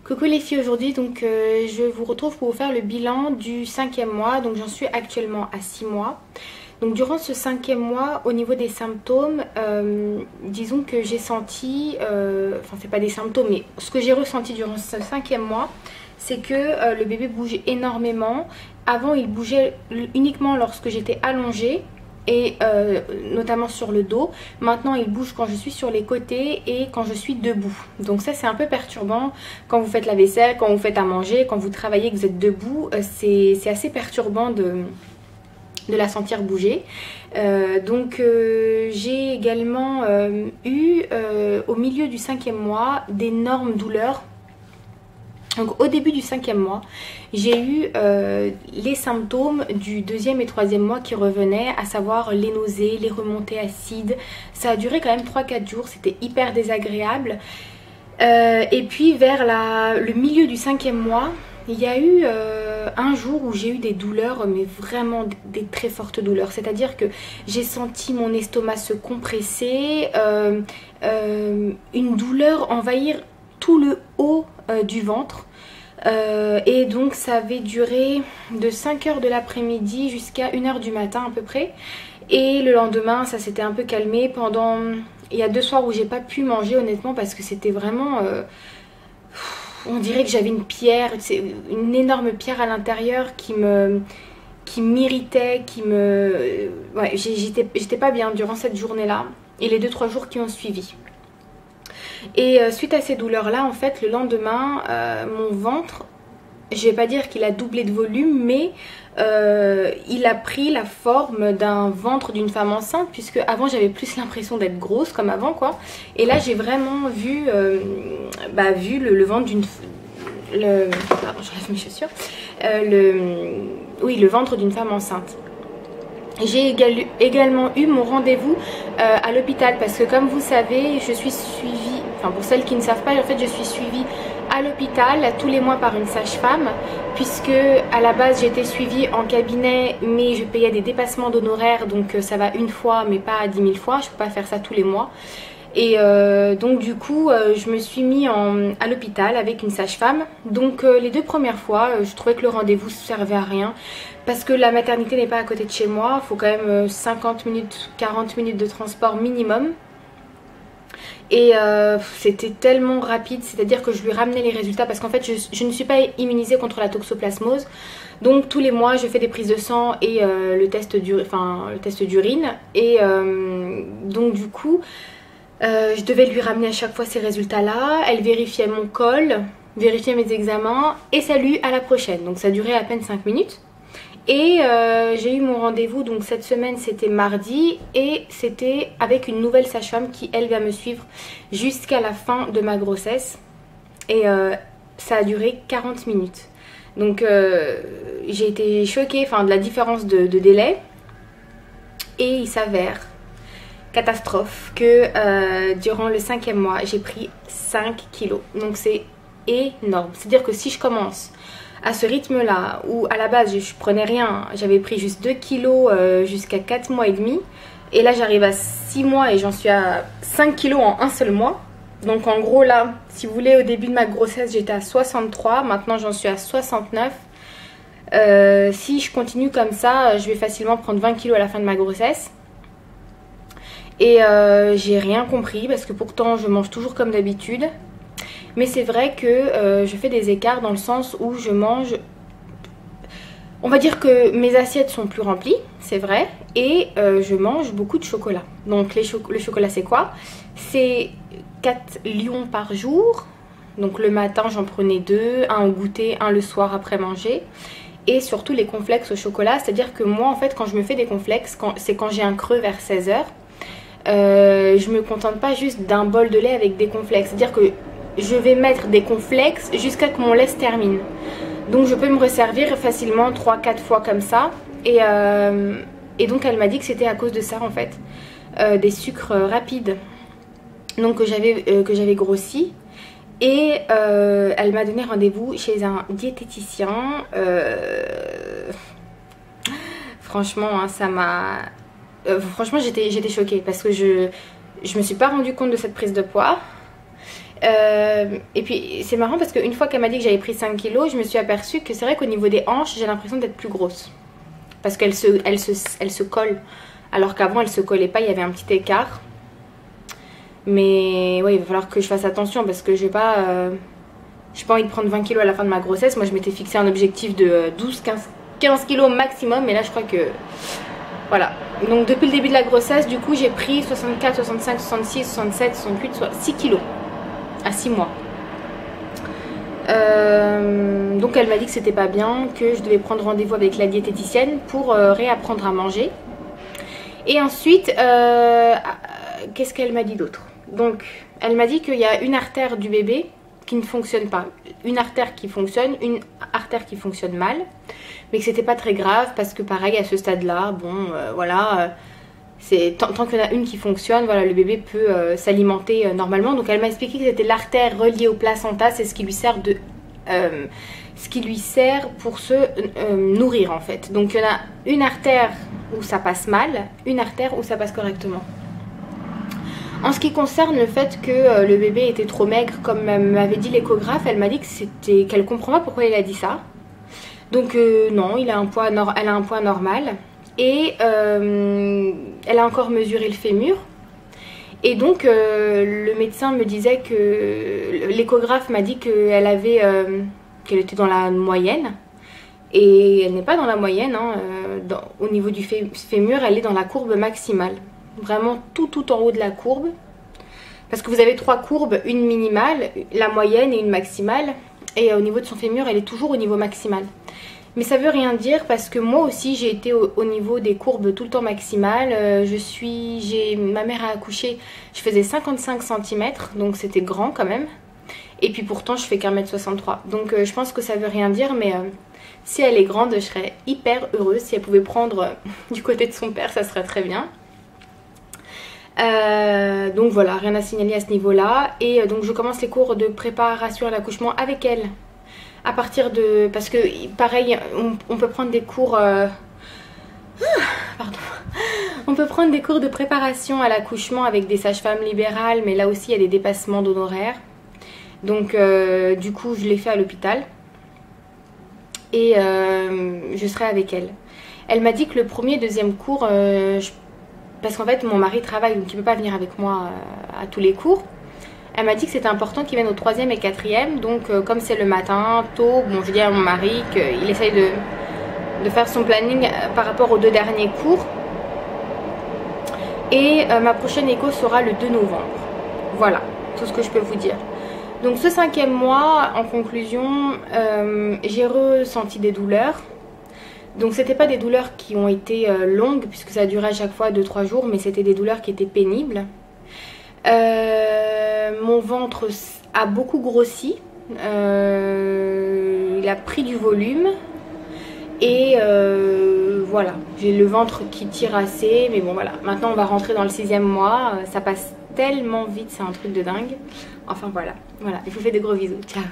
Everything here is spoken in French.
Coucou les filles, aujourd'hui donc je vous retrouve pour vous faire le bilan du 5e mois. Donc j'en suis actuellement à 6 mois. Donc durant ce 5e mois, au niveau des symptômes, disons que j'ai senti, enfin c'est pas des symptômes, mais ce que j'ai ressenti durant ce 5e mois, c'est que le bébé bouge énormément. Avant il bougeait uniquement lorsque j'étais allongée. Et notamment sur le dos. Maintenant il bouge quand je suis sur les côtés et quand je suis debout. Donc ça c'est un peu perturbant quand vous faites la vaisselle, quand vous faites à manger, quand vous travaillez, que vous êtes debout. C'est assez perturbant de la sentir bouger. J'ai également eu au milieu du 5e mois d'énormes douleurs. Donc au début du 5e mois, j'ai eu les symptômes du 2e et 3e mois qui revenaient, à savoir les nausées, les remontées acides. Ça a duré quand même 3-4 jours, c'était hyper désagréable. Et puis vers le milieu du 5e mois, il y a eu un jour où j'ai eu des douleurs, mais vraiment des très fortes douleurs. C'est-à-dire que j'ai senti mon estomac se compresser, une douleur envahir tout le haut du ventre. Et donc ça avait duré de 5 h de l'après-midi jusqu'à 1 h du matin à peu près. Et le lendemain ça s'était un peu calmé. Il y a 2 soirs où j'ai pas pu manger honnêtement parce que c'était vraiment... on dirait que j'avais une pierre, une énorme pierre à l'intérieur qui m'irritait, ouais, j'étais pas bien durant cette journée-là et les 2-3 jours qui ont suivi. Et suite à ces douleurs là en fait le lendemain mon ventre, je vais pas dire qu'il a doublé de volume, mais il a pris la forme d'un ventre d'une femme enceinte, puisque avant j'avais plus l'impression d'être grosse comme avant quoi. Et là j'ai vraiment vu, le ventre d'une... Pardon, j'enlève mes chaussures. Oui, le ventre d'une femme enceinte. J'ai également eu mon rendez-vous à l'hôpital parce que comme vous savez je suis suivie, enfin pour celles qui ne savent pas en fait je suis suivie à l'hôpital tous les mois par une sage-femme, puisque à la base j'étais suivie en cabinet mais je payais des dépassements d'honoraires, donc ça va une fois mais pas 10 000 fois, je peux pas faire ça tous les mois. Et donc du coup je me suis mis à l'hôpital avec une sage-femme. Donc les 2 premières fois je trouvais que le rendez-vous servait à rien parce que la maternité n'est pas à côté de chez moi. Il faut quand même 50 minutes, 40 minutes de transport minimum. Et c'était tellement rapide, c'est-à-dire que je lui ramenais les résultats parce qu'en fait je ne suis pas immunisée contre la toxoplasmose. Donc tous les mois je fais des prises de sang et le test d'urine. Et donc du coup... je devais lui ramener à chaque fois ces résultats-là. Elle vérifiait mon col, vérifiait mes examens et salut, à la prochaine. Donc ça durait à peine 5 minutes. Et j'ai eu mon rendez-vous, donc cette semaine c'était mardi. Et c'était avec une nouvelle sage-femme qui elle va me suivre jusqu'à la fin de ma grossesse. Et ça a duré 40 minutes. Donc j'ai été choquée de la différence de délai. Et il s'avère... catastrophe que durant le 5e mois j'ai pris 5 kilos. Donc c'est énorme. C'est à dire que si je commence à ce rythme là où à la base je prenais rien, j'avais pris juste 2 kilos jusqu'à 4 mois et demi, et là j'arrive à 6 mois et j'en suis à 5 kilos en un seul mois. Donc en gros là, si vous voulez, au début de ma grossesse j'étais à 63, maintenant j'en suis à 69. Si je continue comme ça je vais facilement prendre 20 kilos à la fin de ma grossesse. Et j'ai rien compris parce que pourtant je mange toujours comme d'habitude. Mais c'est vrai que je fais des écarts dans le sens où je mange... On va dire que mes assiettes sont plus remplies, c'est vrai. Et je mange beaucoup de chocolat. Donc le chocolat c'est quoi? C'est 4 lions par jour. Donc le matin j'en prenais 2, un au goûter, un le soir après manger. Et surtout les cornflakes au chocolat. C'est à dire que moi en fait quand je me fais des cornflakes, c'est quand j'ai un creux vers 16 h. Je me contente pas juste d'un bol de lait avec des cornflakes. C'est-à-dire que je vais mettre des cornflakes jusqu'à ce que mon lait se termine. Donc je peux me resservir facilement 3-4 fois comme ça. Et donc elle m'a dit que c'était à cause de ça en fait. Des sucres rapides. Donc que j'avais grossi. Et elle m'a donné rendez-vous chez un diététicien. Franchement hein, ça m'a... franchement j'étais choquée parce que je me suis pas rendu compte de cette prise de poids. Et puis c'est marrant parce qu'une fois qu'elle m'a dit que j'avais pris 5 kilos, je me suis aperçue que c'est vrai qu'au niveau des hanches, j'ai l'impression d'être plus grosse. Parce qu'elle se colle. Alors qu'avant, elle se collait pas, il y avait un petit écart. Mais ouais, il va falloir que je fasse attention parce que j'ai pas envie de prendre 20 kilos à la fin de ma grossesse. Moi, je m'étais fixé un objectif de 15 kilos maximum. Mais là, je crois que... Voilà. Donc, depuis le début de la grossesse, du coup, j'ai pris 64, 65, 66, 67, 68, 6 kilos. À 6 mois. Donc elle m'a dit que c'était pas bien, que je devais prendre rendez-vous avec la diététicienne pour réapprendre à manger. Et ensuite, qu'est-ce qu'elle m'a dit d'autre? Donc elle m'a dit qu'il y a une artère du bébé qui ne fonctionne pas. Une artère qui fonctionne, une artère qui fonctionne mal. Mais que c'était pas très grave parce que pareil à ce stade-là, bon voilà... Tant qu'il y en a une qui fonctionne, voilà, le bébé peut s'alimenter normalement. Donc elle m'a expliqué que c'était l'artère reliée au placenta, c'est ce qui lui sert pour se nourrir en fait. Donc il y en a une artère où ça passe mal, une artère où ça passe correctement. En ce qui concerne le fait que le bébé était trop maigre, comme m'avait dit l'échographe, elle m'a dit que qu'elle comprend pas pourquoi il a dit ça. Donc non, elle a un poids normal. Et elle a encore mesuré le fémur. Et donc le médecin me disait que l'échographe m'a dit qu'elle était dans la moyenne. Et elle n'est pas dans la moyenne, hein. Au niveau du fémur, elle est dans la courbe maximale. Vraiment tout en haut de la courbe. Parce que vous avez 3 courbes, une minimale, la moyenne et une maximale. Et au niveau de son fémur, elle est toujours au niveau maximal. Mais ça veut rien dire parce que moi aussi j'ai été au niveau des courbes tout le temps maximales. Ma mère a accouché, je faisais 55 cm, donc c'était grand quand même. Et puis pourtant je fais qu'1m63. Donc je pense que ça veut rien dire, mais si elle est grande, je serais hyper heureuse. Si elle pouvait prendre du côté de son père, ça serait très bien. Donc voilà, rien à signaler à ce niveau-là. Et donc je commence les cours de préparation à l'accouchement avec elle. À partir de... Parce que pareil, on peut prendre des cours... Pardon. On peut prendre des cours de préparation à l'accouchement avec des sages-femmes libérales, mais là aussi il y a des dépassements d'honoraires. Donc du coup je l'ai fait à l'hôpital. Et je serai avec elle. Elle m'a dit que le premier et deuxième cours... parce qu'en fait mon mari travaille, donc il ne peut pas venir avec moi à tous les cours. Elle m'a dit que c'était important qu'il vienne au 3e et 4e. Donc comme c'est le matin, tôt, bon je dis à mon mari qu'il essaye de faire son planning par rapport aux 2 derniers cours. Et ma prochaine écho sera le 2 novembre. Voilà, tout ce que je peux vous dire. Donc ce 5e mois, en conclusion, j'ai ressenti des douleurs. Donc c'était pas des douleurs qui ont été longues, puisque ça durait à chaque fois 2-3 jours, mais c'était des douleurs qui étaient pénibles. Mon ventre a beaucoup grossi, il a pris du volume et voilà, j'ai le ventre qui tire assez, mais bon voilà, maintenant on va rentrer dans le 6e mois, ça passe tellement vite, c'est un truc de dingue. Enfin voilà, je vous fais des gros bisous, ciao.